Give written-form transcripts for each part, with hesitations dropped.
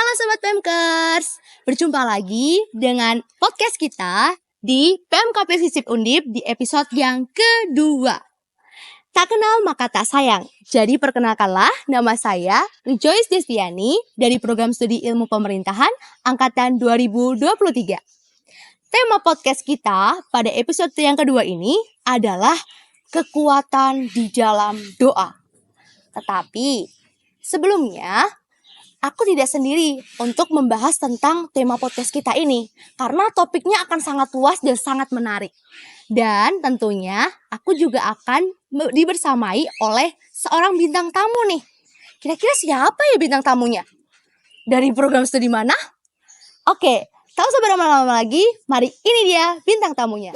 Halo Sobat Pemkers, berjumpa lagi dengan podcast kita di PMKP Visip Undip di episode yang kedua. Tak kenal maka tak sayang, jadi perkenalkanlah nama saya Joyce Destiani dari Program Studi Ilmu Pemerintahan Angkatan 2023. Tema podcast kita pada episode yang kedua ini adalah kekuatan di dalam doa. Tetapi sebelumnya, aku tidak sendiri untuk membahas tentang tema podcast kita ini karena topiknya akan sangat luas dan sangat menarik. Dan tentunya aku juga akan dibersamai oleh seorang bintang tamu nih. Kira-kira siapa ya bintang tamunya? Dari program studi mana? Oke, tak usah berlama-lama lagi, mari ini dia bintang tamunya.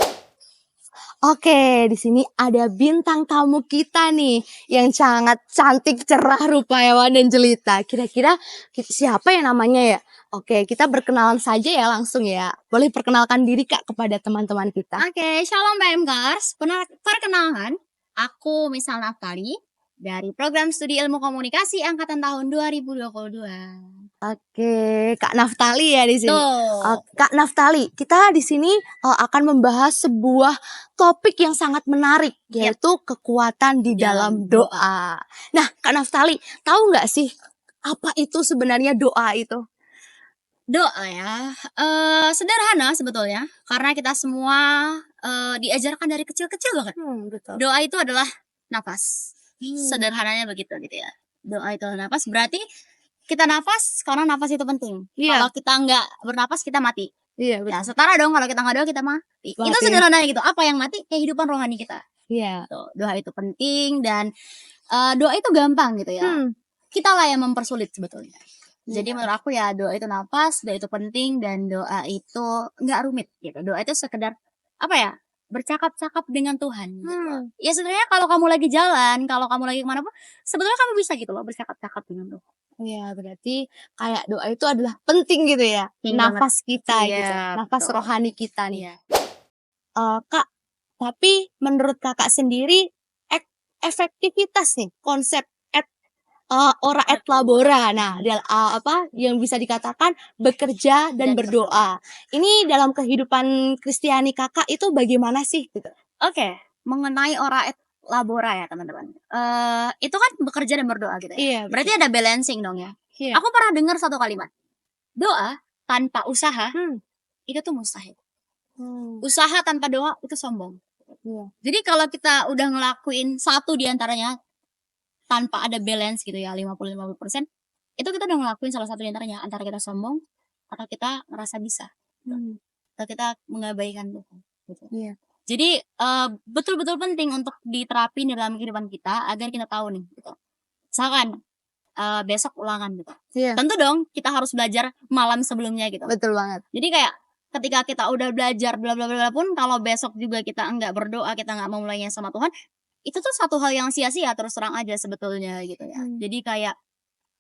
Oke, di sini ada bintang tamu kita nih yang sangat cantik, cerah, rupawan dan jelita. Kira-kira siapa ya namanya ya? Oke, kita berkenalan saja ya langsung ya. Boleh perkenalkan diri Kak kepada teman-teman kita. Oke, shalom PMKers. Perkenalkan, aku Misal Naftali dari Program Studi Ilmu Komunikasi Angkatan tahun 2022. Oke, Kak Naftali ya di sini. Tuh. Kak Naftali, kita di sini akan membahas sebuah topik yang sangat menarik, yaitu kekuatan di dalam doa. Nah, Kak Naftali, tahu nggak sih apa itu sebenarnya doa itu? Doa ya, sederhana sebetulnya, karena kita semua diajarkan dari kecil-kecil banget. Betul. Doa itu adalah nafas. Sederhananya begitu gitu ya. Doa itu adalah nafas, berarti kita nafas karena nafas itu penting. Iya. Kalau kita nggak bernafas kita mati. Iya, Ya setara dong, kalau kita nggak doa kita mati. Itu sederhananya gitu. Apa yang mati? Kehidupan rohani kita. Iya. Tuh, doa itu penting dan doa itu gampang gitu ya. Kita lah yang mempersulit sebetulnya. Jadi menurut aku ya doa itu nafas, doa itu penting, dan doa itu nggak rumit gitu. Doa itu sekedar apa ya, bercakap-cakap dengan Tuhan gitu. Ya sebenarnya kalau kamu lagi jalan, kalau kamu lagi kemana pun, sebetulnya kamu bisa gitu loh bercakap-cakap dengan Tuhan. Iya, berarti kayak doa itu adalah penting gitu ya. Penting nafas kita Iya, gitu, nafas betul. rohani kita nih. Iya. Kak, tapi menurut kakak sendiri efektivitas nih konsep ora et labora. Nah, apa yang bisa dikatakan bekerja dan berdoa. Ini dalam kehidupan Kristiani kakak itu bagaimana sih gitu? Oke, mengenai ora et labora ya teman-teman. Itu kan bekerja dan berdoa gitu ya. Iya, Berarti ada balancing dong ya. Iya. Aku pernah dengar satu kalimat. Doa tanpa usaha itu tuh mustahil. Usaha tanpa doa itu sombong. Iya. Jadi kalau kita udah ngelakuin satu di antaranya tanpa ada balance gitu ya, 50-50%, itu kita udah ngelakuin salah satu di antaranya, antara kita sombong atau kita ngerasa bisa. Atau kita mengabaikan Tuhan gitu. Iya. Jadi betul-betul penting untuk diterapin di dalam kehidupan kita agar kita tahu nih gitu. Misalkan besok ulangan gitu. Iya. Tentu dong kita harus belajar malam sebelumnya gitu. Betul banget. Jadi kayak ketika kita udah belajar bla bla bla pun, kalau besok juga kita enggak berdoa, kita enggak mau mulainya sama Tuhan, itu tuh satu hal yang sia-sia terus terang aja sebetulnya gitu ya. Jadi kayak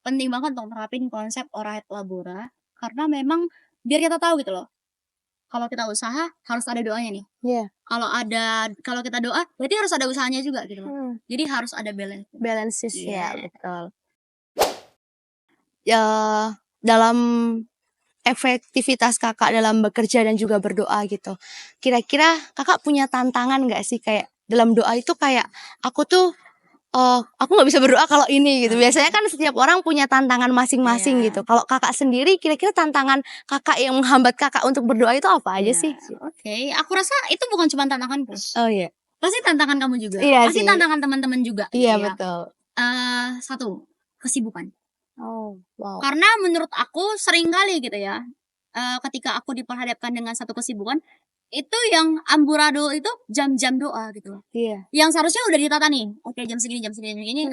penting banget untuk terapin konsep ora et labora, karena memang biar kita tahu gitu loh. Kalau kita usaha harus ada doanya nih. Iya. Kalau kita doa berarti harus ada usahanya juga gitu loh. Jadi harus ada balance. Balances ya, Iya. betul. Ya, dalam efektivitas kakak dalam bekerja dan juga berdoa gitu. Kira-kira kakak punya tantangan nggak sih kayak dalam doa itu kayak aku tuh aku nggak bisa berdoa kalau ini gitu. Biasanya kan setiap orang punya tantangan masing-masing gitu. Kalau kakak sendiri kira-kira tantangan kakak yang menghambat kakak untuk berdoa itu apa aja sih? Oke, aku rasa itu bukan cuma tantanganku. Oh iya. Pasti tantangan kamu juga. Iya Pasti sih. tantangan teman-teman juga. Iya gitu ya. betul. Satu, kesibukan. Oh wow. Karena menurut aku sering kali gitu ya, ketika aku diperhadapkan dengan satu kesibukan, itu yang amburadul itu jam-jam doa gitu loh. Iya. Yang seharusnya udah ditata nih. Oke, jam segini,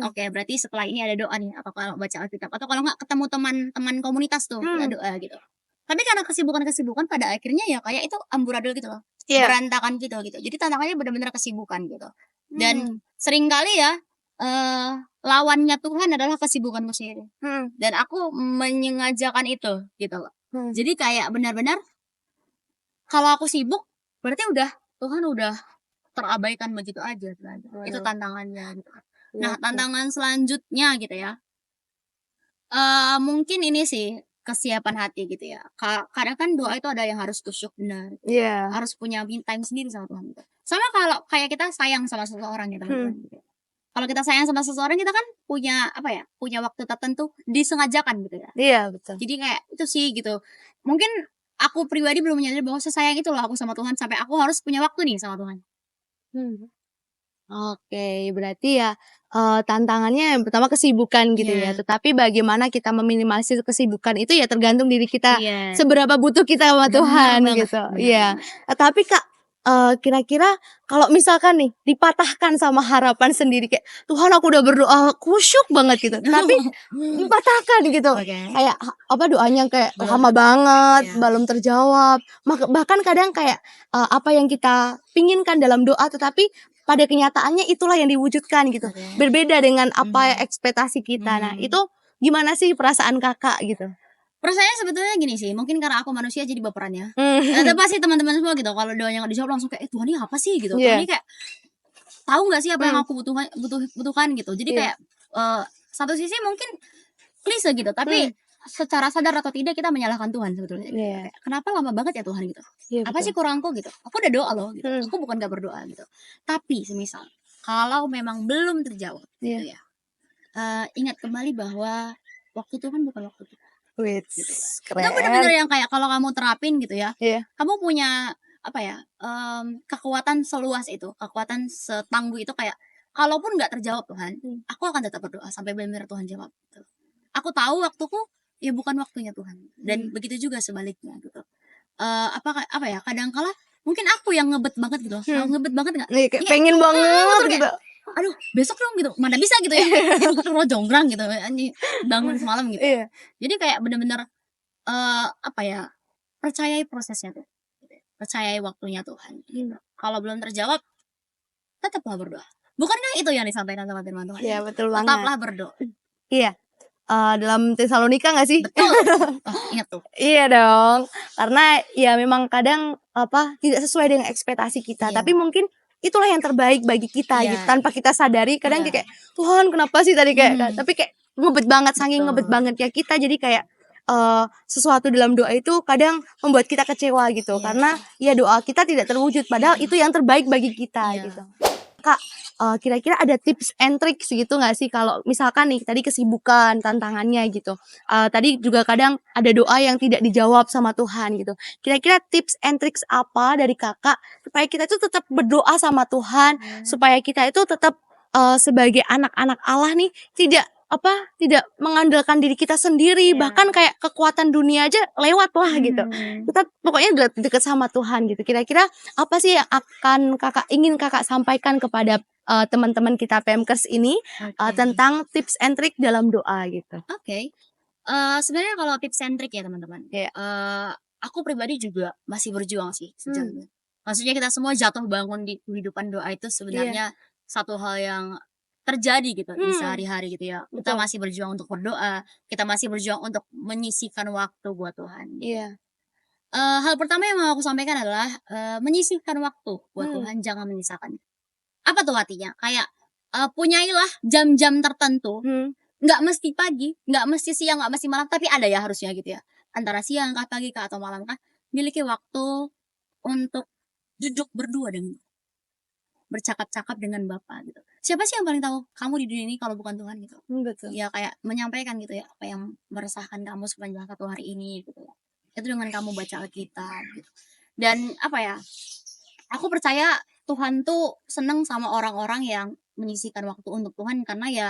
oke, berarti setelah ini ada doa nih. Atau kalau baca Alkitab. Atau kalau nggak ketemu teman-teman komunitas tuh, kita doa gitu. Tapi karena kesibukan pada akhirnya ya kayak itu amburadul gitu loh. Iya. Berantakan gitu. Jadi tantangannya benar-benar kesibukan gitu. Dan sering kali ya, lawannya Tuhan adalah kesibukanmu sendiri. Dan aku menyengajakan itu gitu loh. Jadi kayak benar-benar kalau aku sibuk berarti Tuhan udah terabaikan begitu aja. Itu tantangannya gitu. Nah, tantangan selanjutnya gitu ya. Mungkin ini sih, kesiapan hati gitu ya. Kadang kan doa itu ada yang harus kusyuk benar. Harus punya me time sendiri sama Tuhan gitu. Sama kalau kayak kita sayang sama seseorang ya teman-teman gitu. Kalau kita sayang sama seseorang kita kan punya punya waktu tertentu disengajakan gitu ya. Iya, betul. Jadi kayak itu sih gitu. Mungkin aku pribadi belum menyadari bahwa sesayang itu loh aku sama Tuhan sampai aku harus punya waktu nih sama Tuhan. Oke, berarti ya tantangannya yang pertama kesibukan gitu ya. Tetapi bagaimana kita meminimalisir kesibukan itu ya tergantung diri kita seberapa butuh kita sama Tuhan gitu. Iya. Tapi Kak, kira-kira kalau misalkan nih dipatahkan sama harapan sendiri kayak Tuhan aku udah berdoa kusyuk banget gitu. Tapi dipatahkan gitu. Kayak doanya kayak lama banget, belum terjawab. Bahkan kadang kayak apa yang kita pinginkan dalam doa tetapi pada kenyataannya itulah yang diwujudkan gitu. Berbeda dengan apa ekspektasi kita. Nah, itu gimana sih perasaan Kakak gitu? Perasaannya sebetulnya gini sih, mungkin karena aku manusia jadi baperan ya. Tapi pasti teman-teman semua gitu, kalau doanya nggak dijawab langsung kayak, Tuhan ini apa sih gitu. Tuhan ini kayak tahu nggak sih apa yang aku butuhkan gitu. Jadi kayak satu sisi mungkin klise gitu, tapi secara sadar atau tidak kita menyalahkan Tuhan sebetulnya. Kayak, kenapa lama banget ya Tuhan gitu? Apa sih kurangku gitu? Aku udah doa loh gitu. Aku bukan gak berdoa gitu. Tapi semisal kalau memang belum terjawab gitu ya. Ingat kembali bahwa waktu Tuhan bukan waktu kita. Gitu. Itu bener-bener yang kayak kalau kamu terapin gitu ya. Kamu punya kekuatan seluas itu, kekuatan setangguh itu kayak kalaupun nggak terjawab Tuhan, aku akan tetap berdoa sampai benar-benar Tuhan jawab. Gitu. Aku tahu waktuku ya bukan waktunya Tuhan, dan begitu juga sebaliknya gitu. Kadang-kala mungkin aku yang ngebet banget gitu, ngebet banget nggak? Pengen banget gitu. Aduh, besok dong gitu, mana bisa gitu ya? Lo jonggrang gitu, bangun semalam gitu. Jadi kayak bener-bener percayai prosesnya tuh, percayai waktunya Tuhan. Kalau belum terjawab, tetaplah berdoa. Bukankah itu yang disampaikan sama firman Tuhan? Iya, betul banget. Tetaplah berdoa. Iya. Dalam Tesalonika gak sih? Betul. Ingat tuh. Iya dong. Karena ya memang kadang tidak sesuai dengan ekspektasi kita. Tapi mungkin itulah yang terbaik bagi kita gitu. Tanpa kita sadari kadang kayak Tuhan kenapa sih tadi kayak tapi kayak ngebet banget, saking ngebet banget ya kita jadi kayak sesuatu dalam doa itu kadang membuat kita kecewa gitu. Karena ya doa kita tidak terwujud padahal itu yang terbaik bagi kita gitu. Kak, kira-kira ada tips and tricks gitu gak sih kalau misalkan nih tadi kesibukan tantangannya gitu, tadi juga kadang ada doa yang tidak dijawab sama Tuhan gitu. Kira-kira tips and tricks apa dari Kakak supaya kita itu tetap berdoa sama Tuhan, supaya kita itu tetap sebagai anak-anak Allah nih tidak mengandalkan diri kita sendiri, bahkan kayak kekuatan dunia aja lewat lah gitu. Kita pokoknya dekat sama Tuhan gitu. Kira-kira apa sih yang ingin Kakak sampaikan kepada teman-teman kita PMKers ini tentang tips and trick dalam doa gitu? Sebenarnya kalau tips and trick ya teman-teman, aku pribadi juga masih berjuang sih sejauh. Maksudnya kita semua jatuh bangun di kehidupan doa itu sebenarnya satu hal yang terjadi gitu di sehari-hari gitu ya. Kita masih berjuang untuk berdoa, kita masih berjuang untuk menyisihkan waktu buat Tuhan. Hal pertama yang mau aku sampaikan adalah menyisihkan waktu buat Tuhan, jangan menyisakan. Apa tuh artinya? Kayak punyailah jam-jam tertentu, nggak mesti pagi, nggak mesti siang, nggak mesti malam, tapi ada ya harusnya gitu ya. Antara siang kah, pagi kah, atau malam kah, miliki waktu untuk duduk berdua dengan bercakap-cakap dengan Bapa gitu. Siapa sih yang paling tahu kamu di dunia ini kalau bukan Tuhan gitu? Betul. Ya kayak menyampaikan gitu ya apa yang meresahkan kamu sepanjang satu hari ini gitu ya. Itu dengan kamu baca Alkitab gitu. Dan aku percaya Tuhan tuh seneng sama orang-orang yang menyisihkan waktu untuk Tuhan, karena ya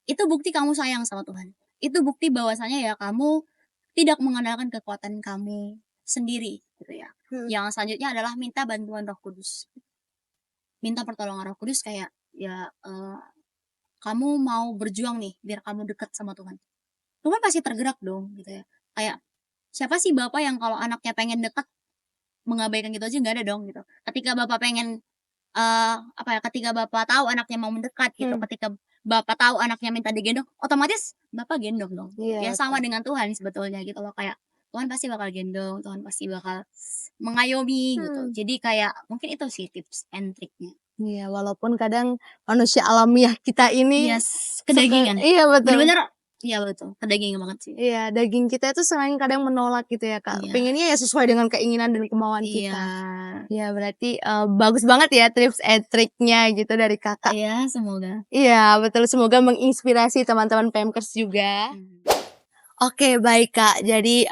itu bukti kamu sayang sama Tuhan. Itu bukti bahwasanya ya kamu tidak mengandalkan kekuatan kamu sendiri gitu ya. Yang selanjutnya adalah minta bantuan Roh Kudus. Minta pertolongan Roh Kudus kayak kamu mau berjuang nih biar kamu dekat sama Tuhan. Tuhan pasti tergerak dong gitu ya. Kayak siapa sih bapak yang kalau anaknya pengen dekat mengabaikan gitu aja, nggak ada dong gitu. Ketika bapak pengen ketika bapak tahu anaknya mau mendekat gitu, ketika bapak tahu anaknya minta digendong, otomatis bapak gendong dong. Ya sama dengan Tuhan sebetulnya gitu loh, kayak Tuhan pasti bakal gendong, Tuhan pasti bakal mengayomi gitu. Jadi kayak mungkin itu sih tips and triknya. Iya, walaupun kadang manusia alamiah kita ini kedagingan. Iya betul. Bener-bener Iya betul, kedaging banget sih. Iya, daging kita itu selain kadang menolak gitu ya Kak. Iya. Pengennya ya sesuai dengan keinginan dan kemauan Iya. kita. Ya berarti bagus banget ya tips and triknya gitu dari Kakak. Iya, semoga. Iya betul, semoga menginspirasi teman-teman Pemkers juga. Oke baik Kak, jadi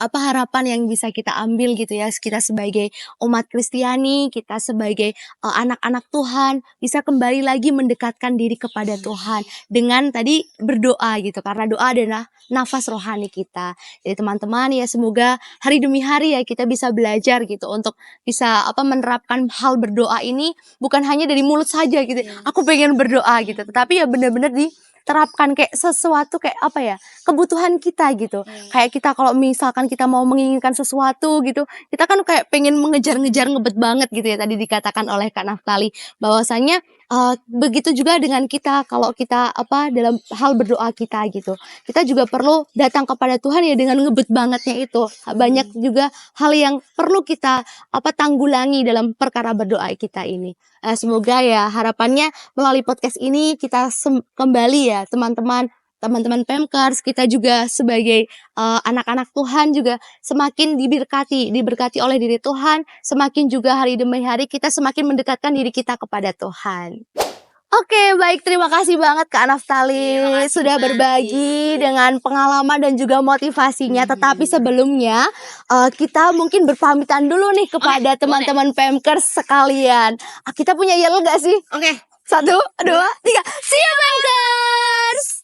apa harapan yang bisa kita ambil gitu ya, kita sebagai umat Kristiani, kita sebagai anak-anak Tuhan bisa kembali lagi mendekatkan diri kepada Tuhan dengan tadi berdoa gitu, karena doa adalah nafas rohani kita. Jadi teman-teman ya semoga hari demi hari ya kita bisa belajar gitu untuk bisa menerapkan hal berdoa ini bukan hanya dari mulut saja gitu. Aku pengen berdoa gitu, tetapi ya benar-benar diterapkan kayak sesuatu kayak apa ya, kebutuhan kita gitu. Kayak kita kalau misalkan kita mau menginginkan sesuatu gitu, kita kan kayak pengen mengejar-ngejar ngebet banget gitu ya, tadi dikatakan oleh Kak Naftali bahwasanya begitu juga dengan kita kalau kita dalam hal berdoa kita gitu. Kita juga perlu datang kepada Tuhan ya dengan ngebet bangetnya itu. Banyak juga hal yang perlu kita tanggulangi dalam perkara berdoa kita ini. Semoga ya harapannya melalui podcast ini kita kembali ya teman-teman Pemkers, kita juga sebagai anak-anak Tuhan juga semakin diberkati oleh diri Tuhan, semakin juga hari demi hari kita semakin mendekatkan diri kita kepada Tuhan. Oke, baik, terima kasih banget Kak Naftali sudah berbagi dengan pengalaman dan juga motivasinya. Tetapi sebelumnya kita mungkin berpamitan dulu nih kepada teman-teman Pemkers sekalian. Kita punya yel gak sih? Oke. 1, 2, 3, siap Pemkers!